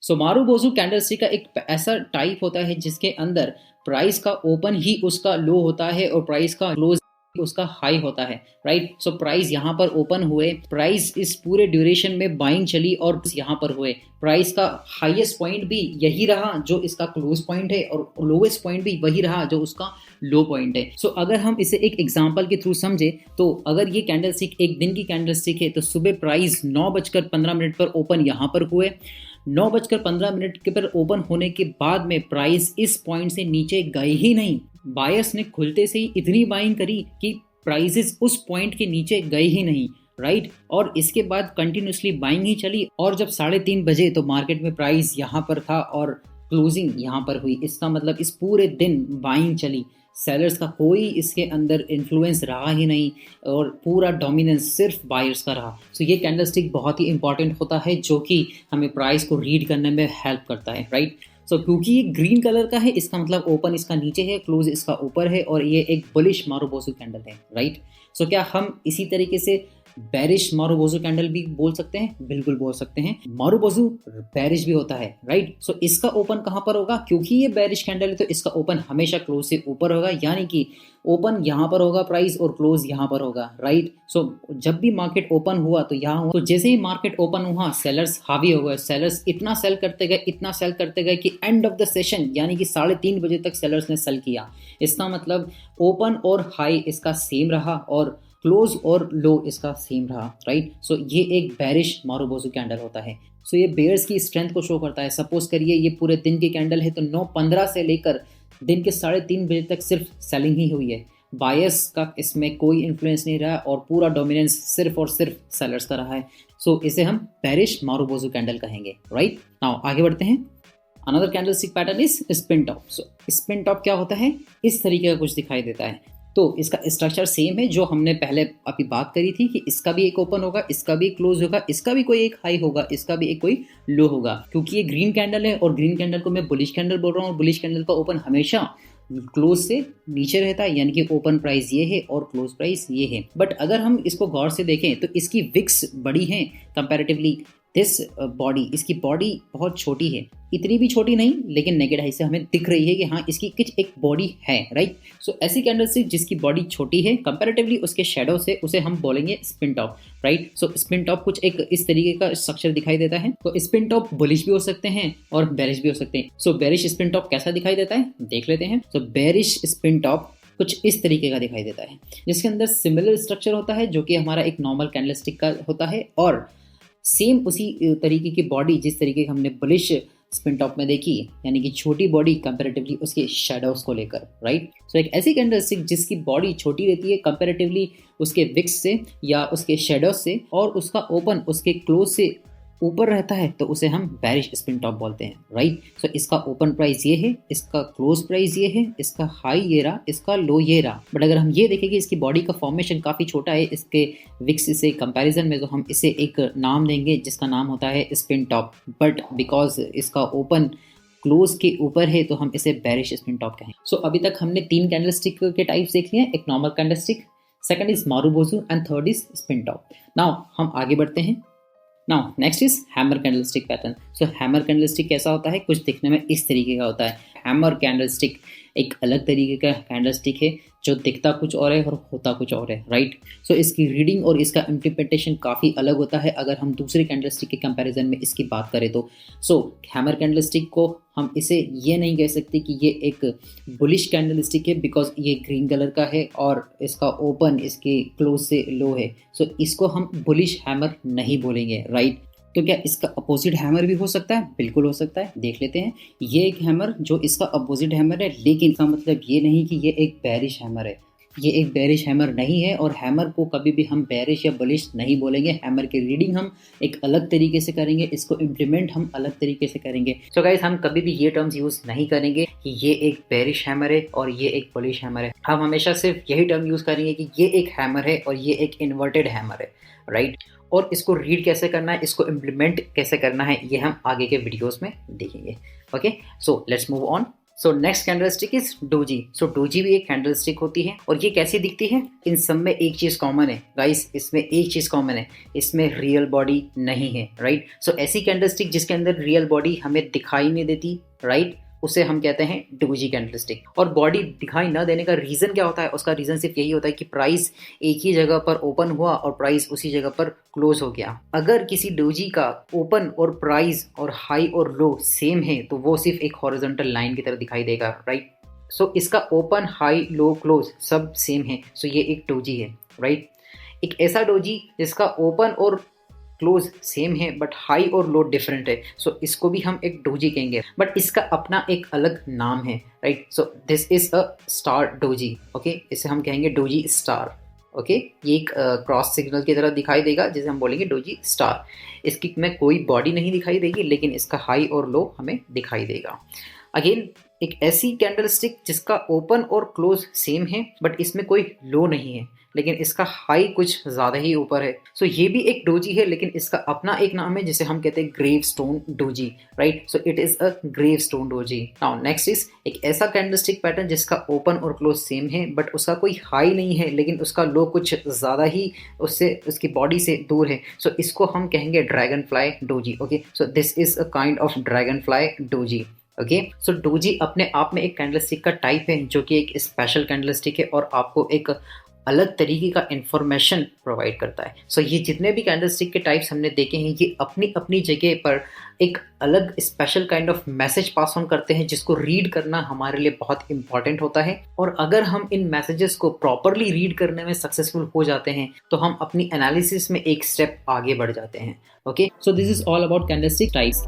सो marubozu candlestick का एक ऐसा टाइप होता है जिसके अंदर प्राइस का ओपन ही उसका लो होता है और प्राइस का क्लोज उसका हाई होता है, राइट। सो प्राइस यहाँ पर ओपन हुए, प्राइस इस पूरे ड्यूरेशन में बाइंग चली और यहाँ पर हुए, प्राइस का हाईएस्ट पॉइंट भी यही रहा जो इसका क्लोज पॉइंट है और लोवेस्ट पॉइंट भी वही रहा जो उसका लो पॉइंट है। सो अगर हम इसे एक एग्जांपल के थ्रू समझे तो अगर ये कैंडलस्टिक एक दिन की कैंडलस्टिक है तो सुबह प्राइस 9:15 पर ओपन यहाँ पर हुए, 9:15 के पर ओपन होने के बाद में प्राइस इस पॉइंट से नीचे गए ही नहीं। बायर्स ने खुलते से ही इतनी बाइंग करी कि प्राइसेस उस पॉइंट के नीचे गए ही नहीं, राइट। और इसके बाद कंटिन्यूसली बाइंग ही चली और जब 3:30 बजे तो मार्केट में प्राइस यहाँ पर था और क्लोजिंग यहाँ पर हुई। इसका मतलब इस पूरे दिन बाइंग चली, सेलर्स का कोई इसके अंदर इन्फ्लुएंस रहा ही नहीं और पूरा डोमिनेंस सिर्फ बायर्स का रहा। सो ये कैंडलस्टिक बहुत ही इंपॉर्टेंट होता है जो कि हमें प्राइस को रीड करने में हेल्प करता है, राइट। सो क्योंकि ये ग्रीन कलर का है इसका मतलब ओपन इसका नीचे है, क्लोज इसका ऊपर है और ये एक बुलिश मारुबोजू कैंडल है, राइट। सो क्या हम इसी तरीके से बेरिश मारुबोजू कैंडल भी बोल सकते हैं? बिल्कुल बोल सकते हैं। मारुबोजू बेरिश भी होता है, राइट। सो इसका ओपन कहाँ पर होगा? क्योंकि ये बेरिश कैंडल है तो इसका ओपन हमेशा क्लोज से ऊपर होगा, यानी कि ओपन यहाँ पर होगा प्राइस और क्लोज यहाँ पर होगा, राइट। सो जब भी मार्केट ओपन हुआ तो यहाँ हुआ, तो जैसे ही मार्केट ओपन हुआ सेलर्स हावी हो गए, सेलर्स इतना सेल करते गए, इतना सेल करते गए कि एंड ऑफ द सेशन यानी कि 3:30 बजे तक सेलर्स ने सेल किया। इसका मतलब ओपन और हाई इसका सेम रहा और क्लोज और लो इसका सेम रहा, राइट। सो ये एक बेरिश मारुबोजू कैंडल होता है। सो ये बेयर्स की स्ट्रेंथ को शो करता है। सपोज करिए ये पूरे दिन की कैंडल है तो 9:15 से लेकर दिन के 3:30 बजे तक सिर्फ सेलिंग ही हुई है, बायर्स का इसमें कोई इन्फ्लुएंस नहीं रहा और पूरा डोमिनेंस सिर्फ और सिर्फ सेलर्स का रहा है। सो इसे हम बेरिश मारुबोजू कैंडल कहेंगे, राइट। नाउ आगे बढ़ते हैं। Another candlestick pattern is spin top. So spin top क्या होता है? इस तरीके का कुछ दिखाई देता है। तो इसका स्ट्रक्चर सेम है जो हमने पहले अभी बात करी थी कि इसका भी एक ओपन होगा, इसका भी एक क्लोज होगा, इसका भी कोई एक हाई होगा, इसका भी एक कोई लो होगा। क्योंकि ये ग्रीन कैंडल है और ग्रीन कैंडल को मैं बुलिश कैंडल बोल रहा हूँ और बुलिश कैंडल का ओपन हमेशा क्लोज से नीचे रहता है, यानी कि ओपन प्राइस ये है और क्लोज प्राइस ये है। बट अगर हम इसको गौर से देखें तो इसकी विक्स बड़ी है कंपैरेटिवली दिस बॉडी, इसकी बॉडी बहुत छोटी है, इतनी भी छोटी नहीं लेकिन नेकेड आई से हमें दिख रही है कि हाँ इसकी कुछ एक बॉडी है, राइट। सो ऐसी कैंडलस्टिक जिसकी बॉडी छोटी है कंपैरेटिवली उसके शेडो से उसे हम बोलेंगे स्पिन टॉप, राइट। सो स्पिन टॉप कुछ एक इस तरीके का स्ट्रक्चर दिखाई देता है। तो स्पिन टॉप बुलिश भी हो सकते हैं और बेरिश भी हो सकते हैं। सो बेरिश स्पिन टॉप कैसा दिखाई देता है देख लेते हैं। सो बेरिश स्पिन टॉप कुछ इस तरीके का दिखाई देता है जिसके अंदर सिमिलर स्ट्रक्चर होता है जो कि हमारा एक नॉर्मल कैंडलस्टिक का होता है और सेम उसी तरीके की बॉडी जिस तरीके की हमने बुलिश स्पिन टॉप में देखी, यानी कि छोटी बॉडी कंपैरेटिवली उसके शेडोज को लेकर, राइट। सो एक ऐसी कैंडलस्टिक जिसकी बॉडी छोटी रहती है कंपैरेटिवली उसके विक्स से या उसके शेडोज से और उसका ओपन उसके क्लोज से ऊपर रहता है तो उसे हम बेरिश स्पिन टॉप बोलते हैं, राइट। सो इसका ओपन प्राइस ये है, इसका क्लोज प्राइस ये है, इसका हाई ये रहा, इसका लो ये रहा। बट अगर हम ये देखें कि इसकी बॉडी का फॉर्मेशन काफ़ी छोटा है इसके विक्स से कंपैरिजन में, तो हम इसे एक नाम देंगे जिसका नाम होता है स्पिन टॉप। बट बिकॉज इसका ओपन क्लोज के ऊपर है तो हम इसे बेरिश स्पिन टॉप कहें। सो अभी तक हमने 3 कैंडलस्टिक के टाइप्स देख लिए, एक normal candlestick, second is marubozu and third is spin top. Now हम आगे बढ़ते हैं। Now next is hammer candlestick pattern. So hammer candlestick कैसा होता है? कुछ दिखने में इस तरीके का होता है। हैमर कैंडलस्टिक एक अलग तरीके का कैंडलस्टिक है जो दिखता कुछ और है और होता कुछ और है, राइट। सो इसकी रीडिंग और इसका इंटरप्रिटेशन काफ़ी अलग होता है अगर हम दूसरे कैंडलस्टिक के कंपैरिजन में इसकी बात करें तो। सो हैमर कैंडलस्टिक को हम इसे ये नहीं कह सकते कि ये एक बुलिश कैंडलस्टिक है बिकॉज ये ग्रीन कलर का है और इसका ओपन इसके क्लोज से लो है। सो इसको हम बुलिश हैमर नहीं बोलेंगे, राइट। तो क्या इसका अपोजिट हैमर भी हो सकता है? बिल्कुल हो सकता है, देख लेते हैं। ये एक हैमर जो इसका अपोजिट हैमर है, लेकिन इसका मतलब ये नहीं कि ये एक बेरिश हैमर है। ये एक बेरिश हैमर नहीं है और हैमर को कभी भी हम बेरिश या बुलिश नहीं बोलेंगे। हैमर की रीडिंग हम एक अलग तरीके से करेंगे, इसको इम्प्लीमेंट हम अलग तरीके से करेंगे। सो गाइस हम कभी भी ये टर्म्स यूज़ नहीं करेंगे कि ये एक बेरिश हैमर है और ये एक बुलिश हैमर है। हम हमेशा सिर्फ यही टर्म यूज़ करेंगे कि ये एक हैमर है और ये एक इन्वर्टेड हैमर है, राइट। और इसको रीड कैसे करना है, इसको इम्प्लीमेंट कैसे करना है, ये हम आगे के वीडियोस में देखेंगे। Okay, so let's move on. So next candlestick is doji. So doji भी एक कैंडलस्टिक होती है और ये कैसी दिखती है? इन सब में एक चीज कॉमन है गाइस, इसमें एक चीज कॉमन है, इसमें रियल बॉडी नहीं है, राइट। सो ऐसी कैंडलस्टिक जिसके अंदर रियल बॉडी हमें दिखाई नहीं देती, राइट, उसे हम कहते हैं डोजी कैंडलस्टिक। और बॉडी दिखाई न देने का रीजन क्या होता है? उसका रीजन सिर्फ यही होता है कि प्राइस एक ही जगह पर ओपन हुआ और प्राइस उसी जगह पर क्लोज हो गया। अगर किसी डोजी का ओपन और प्राइस और हाई और लो सेम है तो वो सिर्फ एक हॉरिजॉन्टल लाइन की तरह दिखाई देगा, राइट। सो इसका ओपन, हाई, लो, क्लोज सब सेम है, सो ये एक डोजी है, राइट। एक ऐसा डोजी जिसका ओपन और क्लोज सेम है बट हाई और लो डिफरेंट है, सो इसको भी हम एक डोजी कहेंगे, बट इसका अपना एक अलग नाम है, right. So this is a star doji, okay, इसे हम कहेंगे डोजी स्टार, ओके। ये एक क्रॉस सिग्नल की तरह दिखाई देगा जिसे हम बोलेंगे डोजी स्टार। इसकी में कोई बॉडी नहीं दिखाई देगी लेकिन इसका हाई और लो हमें दिखाई देगा। अगेन एक ऐसी कैंडलस्टिक जिसका ओपन और क्लोज सेम है बट इसमें कोई लो नहीं है लेकिन इसका हाई कुछ ज़्यादा ही ऊपर है, सो ये भी एक डोजी है लेकिन इसका अपना एक नाम है जिसे हम कहते हैं gravestone doji, right. So it is a gravestone doji. Now next is एक ऐसा कैंडलस्टिक पैटर्न जिसका ओपन और क्लोज सेम है बट उसका कोई हाई नहीं है लेकिन उसका लो कुछ ज़्यादा ही उससे उसकी बॉडी से दूर है, सो इसको हम कहेंगे dragon fly doji, okay. So this is a kind of dragon fly doji, okay. So doji अपने आप में एक कैंडलस्टिक का टाइप है जो कि एक स्पेशल कैंडलस्टिक है और आपको एक अलग तरीके का इंफॉर्मेशन प्रोवाइड करता है। सो ये जितने भी कैंडलस्टिक के टाइप्स हमने देखे हैं ये अपनी अपनी जगह पर एक अलग special kind of message pass on करते हैं जिसको रीड करना हमारे लिए बहुत इंपॉर्टेंट होता है। और अगर हम इन मैसेजेस को प्रॉपरली रीड करने में सक्सेसफुल हो जाते हैं तो हम अपनी एनालिसिस में एक स्टेप आगे बढ़ जाते हैं, okay. So this is all about candlestick types.